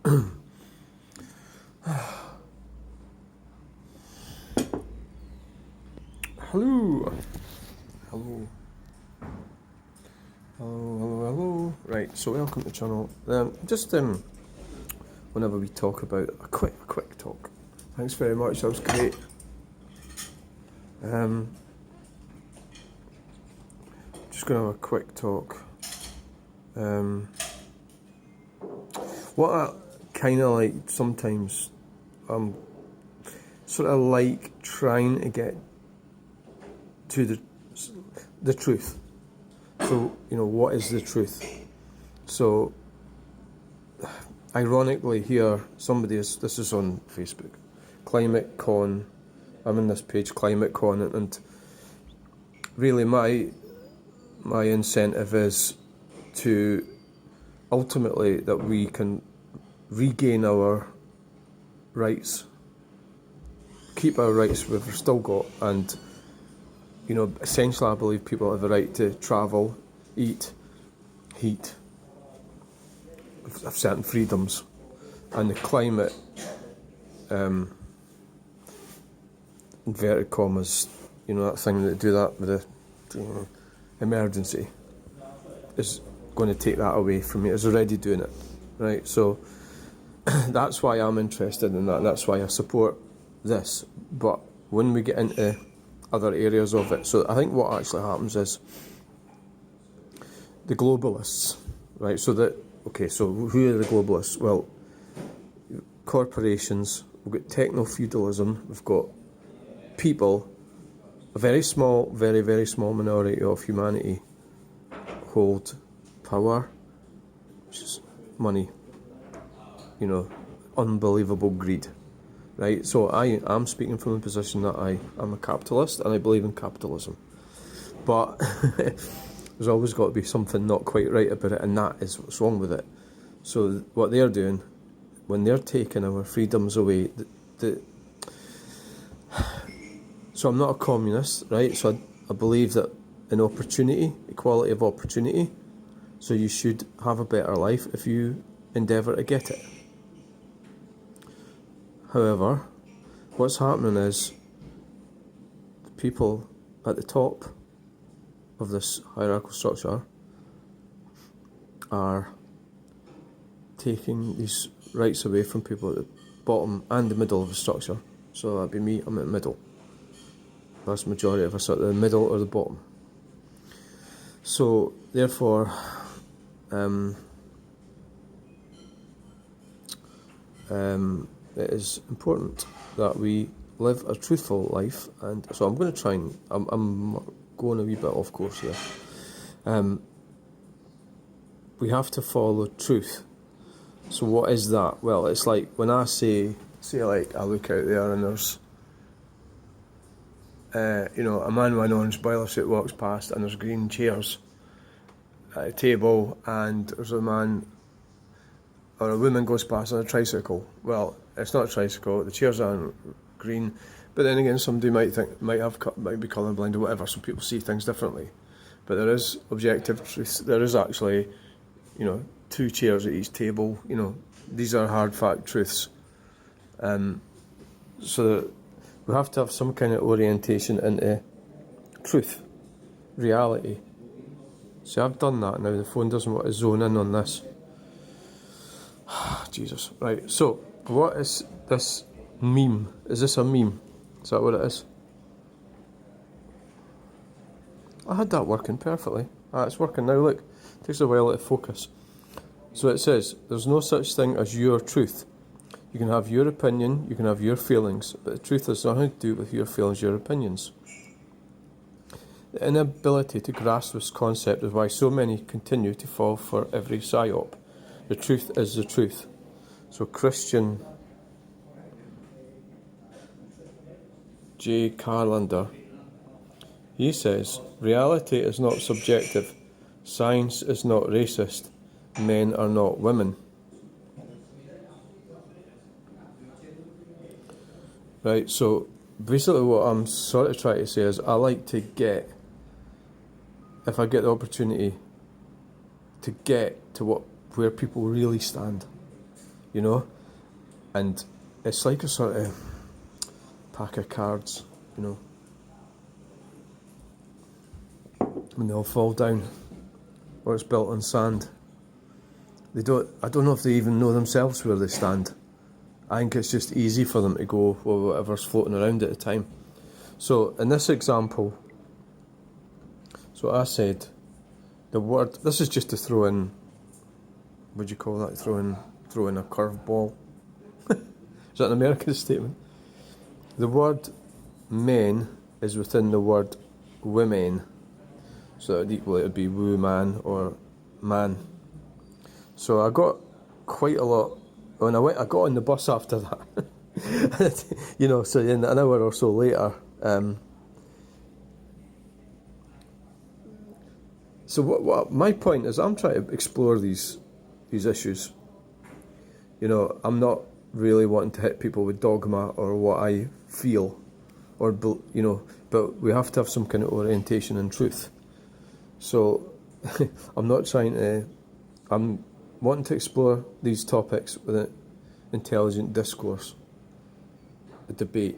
Hello. Hello. Hello. Right, so welcome to Chunel. Whenever we talk about a quick talk. Thanks very much, that was great. Just going to have a quick talk. What I kind of like sometimes, sort of like trying to get to the truth. So, what is the truth? So, ironically here, this is on Facebook, Climate Con, I'm in this page, Climate Con, and really my incentive is to ultimately that we can regain our rights, keep our rights we've still got, and essentially I believe people have the right to travel, eat, heat, have certain freedoms, and the climate, inverted commas, that thing that do that with the emergency, is going to take that away from me. It's already doing it, right? So that's why I'm interested in that, and that's why I support this. But when we get into other areas of it, so I think what actually happens is the globalists, right? So who are the globalists? Well, corporations, we've got techno-feudalism, we've got people, a very small, very, very small minority of humanity hold power, which is money, unbelievable greed, right? So I'm speaking from a position that I'm a capitalist and I believe in capitalism, but there's always got to be something not quite right about it, and that is what's wrong with it. So what they're doing, when they're taking our freedoms away, so I'm not a communist, right? So I believe that in opportunity, equality of opportunity, so you should have a better life if you endeavour to get it. However, what's happening is the people at the top of this hierarchical structure are taking these rights away from people at the bottom and the middle of the structure. So that'd be me, I'm at the middle. That's the majority of us at the middle or the bottom. So therefore, it is important that we live a truthful life, and so I'm going to try and I'm going a wee bit off course here. We have to follow truth. So what is that? Well, it's like when I say like I look out there and there's a man with an orange boiler suit walks past and there's green chairs at a table, and there's a man or a woman goes past on a tricycle. Well, it's not a tricycle, the chairs aren't green, but then again somebody might be colourblind or whatever, so people see things differently. But there is objective truth. There is actually, two chairs at each table. These are hard fact truths. So we have to have some kind of orientation into truth, reality. See, I've done that now. The phone doesn't want to zone in on this. Jesus. Right, so what is this meme? Is this a meme? Is that what it is? I had that working perfectly. It's working now, look. It takes a while to focus. So it says, there's no such thing as your truth. You can have your opinion, you can have your feelings, but the truth has nothing to do with your feelings, your opinions. The inability to grasp this concept is why so many continue to fall for every psyop. The truth is the truth. So Christian J. Carlander, he says, reality is not subjective, science is not racist, men are not women. Right, so basically what I'm sort of trying to say is I like to get, if I get the opportunity, to get to where people really stand. you know, and it's like a sort of pack of cards, you know, when they all fall down, or it's built on sand. I don't know if they even know themselves where they stand. I think it's just easy for them to go with whatever's floating around at the time. So in this example, so I said the word, this is just to throw in, what do you call that, throw in a curveball. Is that an American statement? The word men is within the word women. So it would be woman or man. So I got quite a lot when I got on the bus after that. You know, so in an hour or so later. So what my point is, I'm trying to explore these issues. You know, I'm not really wanting to hit people with dogma or what I feel, or you know, but we have to have some kind of orientation and truth. So I'm not trying to. I'm wanting to explore these topics with an intelligent discourse, a debate.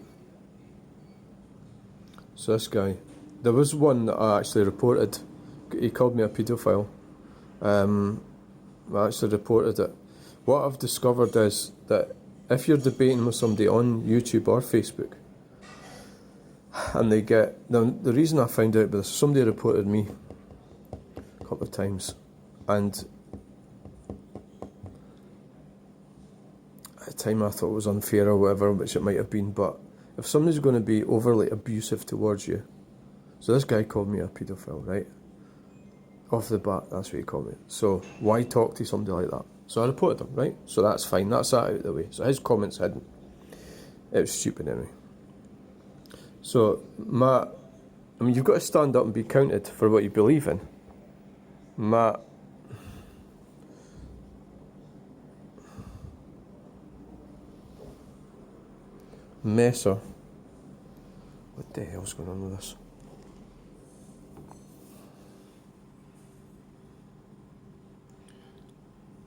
So this guy, there was one that I actually reported. He called me a paedophile. I actually reported it. What I've discovered is that if you're debating with somebody on YouTube or Facebook, and they get the reason I found out was somebody reported me a couple of times, and at the time I thought it was unfair or whatever, which it might have been. But if somebody's going to be overly abusive towards you, so this guy called me a paedophile, right? Off the bat, that's what he called me. So why talk to somebody like that? So I reported him, right? So that's fine, that's that out of the way. So his comments hidden. It was stupid anyway. So you've got to stand up and be counted for what you believe in. Messer. What the hell's going on with this?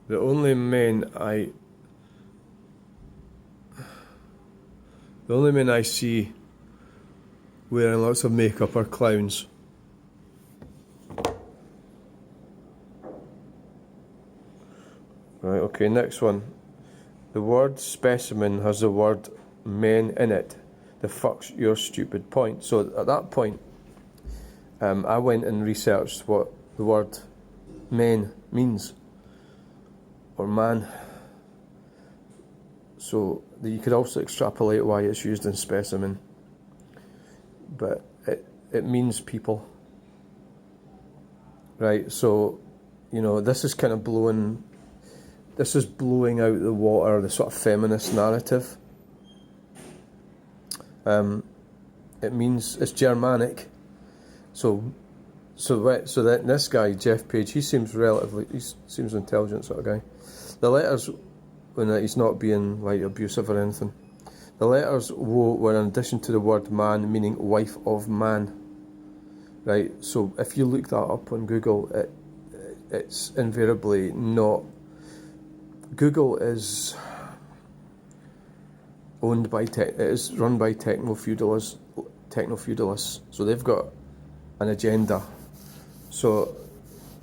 The only men I see wearing lots of makeup are clowns. Right, okay, next one. The word specimen has the word men in it. The fuck's your stupid point? So at that point, I went and researched what the word men means. Or man. So you could also extrapolate why it's used in specimen. But it means people. Right, so, you know, this is blowing out the water, the sort of feminist narrative. It means it's Germanic. So that this guy, Jeff Page, he seems an intelligent sort of guy. The letters, when he's not being like abusive or anything, the letters wo were in addition to the word man, meaning wife of man. Right, so if you look that up on Google, it's invariably not. Google is owned by it is run by techno-feudalists, so they've got an agenda. So,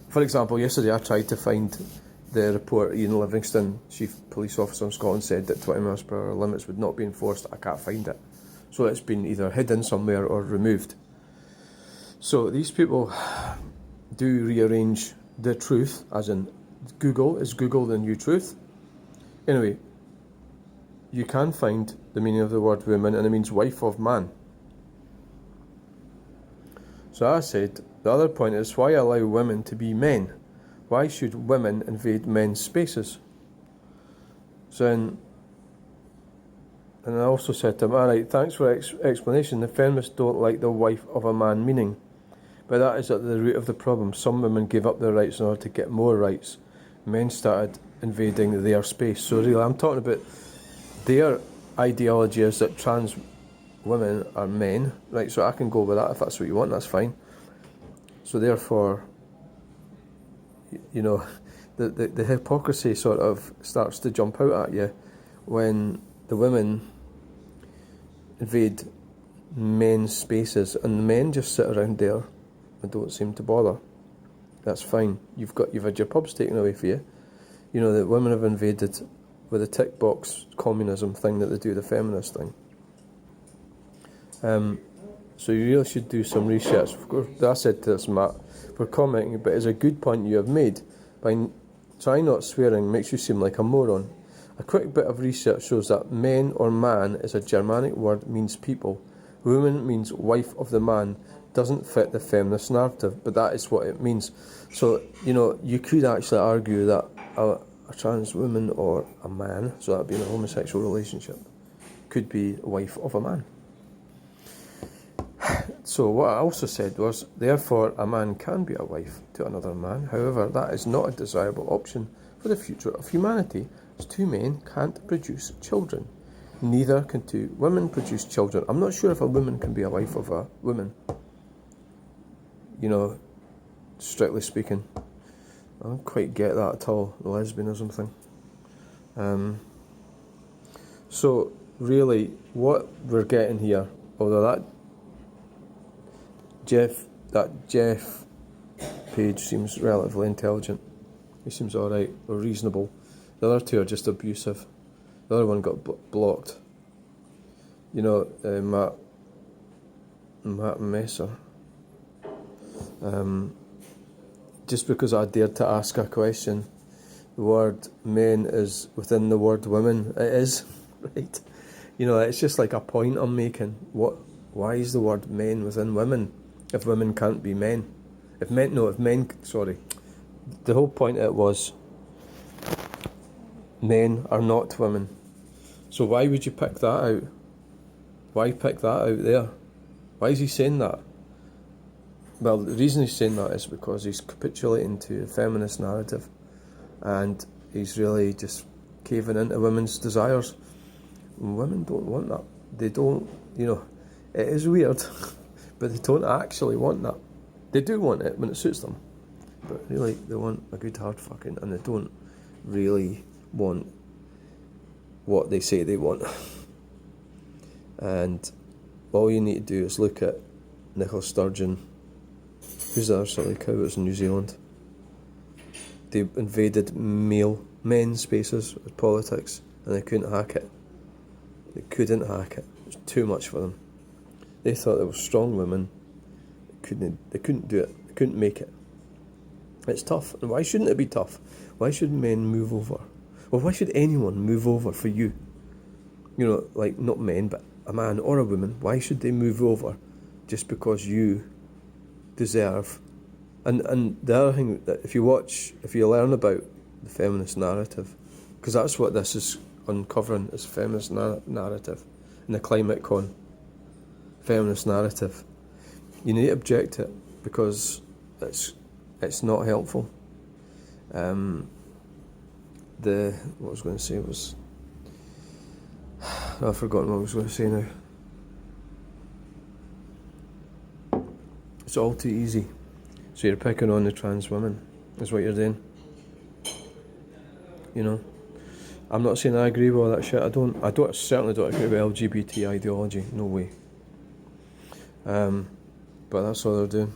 for example, yesterday I tried to find the report Ian Livingston, Chief Police Officer in Scotland, said that 20 miles per hour limits would not be enforced. I can't find it. So it's been either hidden somewhere or removed. So these people do rearrange the truth, as in Google is Google the new truth. Anyway, you can find the meaning of the word woman, and it means wife of man. So I said, the other point is, why allow women to be men? Why should women invade men's spaces? So and I also said to him, alright, thanks for explanation. The feminists don't like the wife of a man meaning. But that is at the root of the problem. Some women gave up their rights in order to get more rights. Men started invading their space. So really, I'm talking about their ideology is that trans women are men, right? So I can go with that if that's what you want, that's fine. So therefore, you know, the hypocrisy sort of starts to jump out at you when the women invade men's spaces and the men just sit around there and don't seem to bother. That's fine. You've had your pubs taken away for you. You know, the women have invaded with a tick box communism thing that they do, the feminist thing. So you really should do some research. Of course, I said to this, Matt, we're commenting, but it's a good point you have made. By trying not swearing makes you seem like a moron. A quick bit of research shows that men or man is a Germanic word, means people. Woman means wife of the man. Doesn't fit the feminist narrative, but that is what it means. So, you know, you could actually argue that a trans woman or a man, so that would be in a homosexual relationship, could be a wife of a man. So what I also said was, therefore a man can be a wife to another man. However, that is not a desirable option for the future of humanity, as two men can't produce children. Neither can two women produce children. I'm not sure if a woman can be a wife of a woman. You know, strictly speaking. I don't quite get that at all, the lesbianism thing. So, really, what we're getting here, although that Jeff page seems relatively intelligent. He seems alright, or reasonable. The other two are just abusive. The other one got blocked. You know, Matt Messer. Just because I dared to ask a question, the word men is within the word women. It is, right? You know, it's just like a point I'm making. Why is the word men within women if women can't be men? The whole point of it was men are not women. So why would you pick that out? Why pick that out there? Why is he saying that? Well, the reason he's saying that is because he's capitulating to a feminist narrative and he's really just caving into women's desires. Women don't want that. They don't, you know, it is weird, but they don't actually want that. They do want it when it suits them, but really they want a good hard fucking, and they don't really want what they say they want. And all you need to do is look at Nicola Sturgeon. Who's the other silly cow that's in New Zealand? They invaded men's spaces with politics and they couldn't hack it. They couldn't hack it. It was too much for them. They thought they were strong women. They couldn't do it. They couldn't make it. It's tough. And why shouldn't it be tough? Why should men move over? Well, why should anyone move over for you? You know, like not men, but a man or a woman. Why should they move over just because you deserve? And the other thing that if you learn about the feminist narrative, because that's what this is uncovering, is feminist narrative in the climate con. Feminist narrative. You need to object to it because it's not helpful. What I was going to say was, I've forgotten what I was going to say now. It's all too easy. So you're picking on the trans women, is what you're doing. You know, I'm not saying I agree with all that shit. I certainly don't agree with LGBT ideology. No way. But that's all they're doing.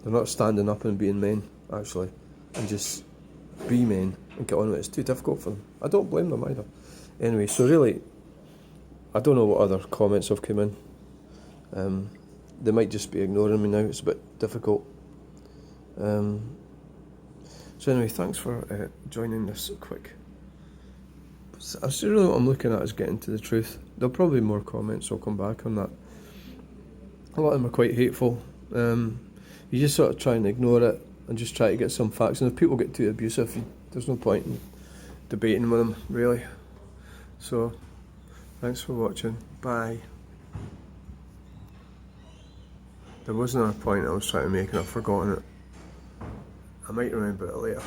They're not standing up and being men, actually, and just be men and get on with it. It's too difficult for them. I don't blame them either. Anyway, so really, I don't know what other comments have come in. They might just be ignoring me now. It's a bit difficult. So anyway, thanks for joining this quick. I see really what I'm looking at is getting to the truth. There'll probably be more comments. I'll come back on that. A lot of them are quite hateful. You just sort of try and ignore it and just try to get some facts. And if people get too abusive, there's no point in debating with them, really. So, thanks for watching. Bye. There was another point I was trying to make and I've forgotten it. I might remember it later.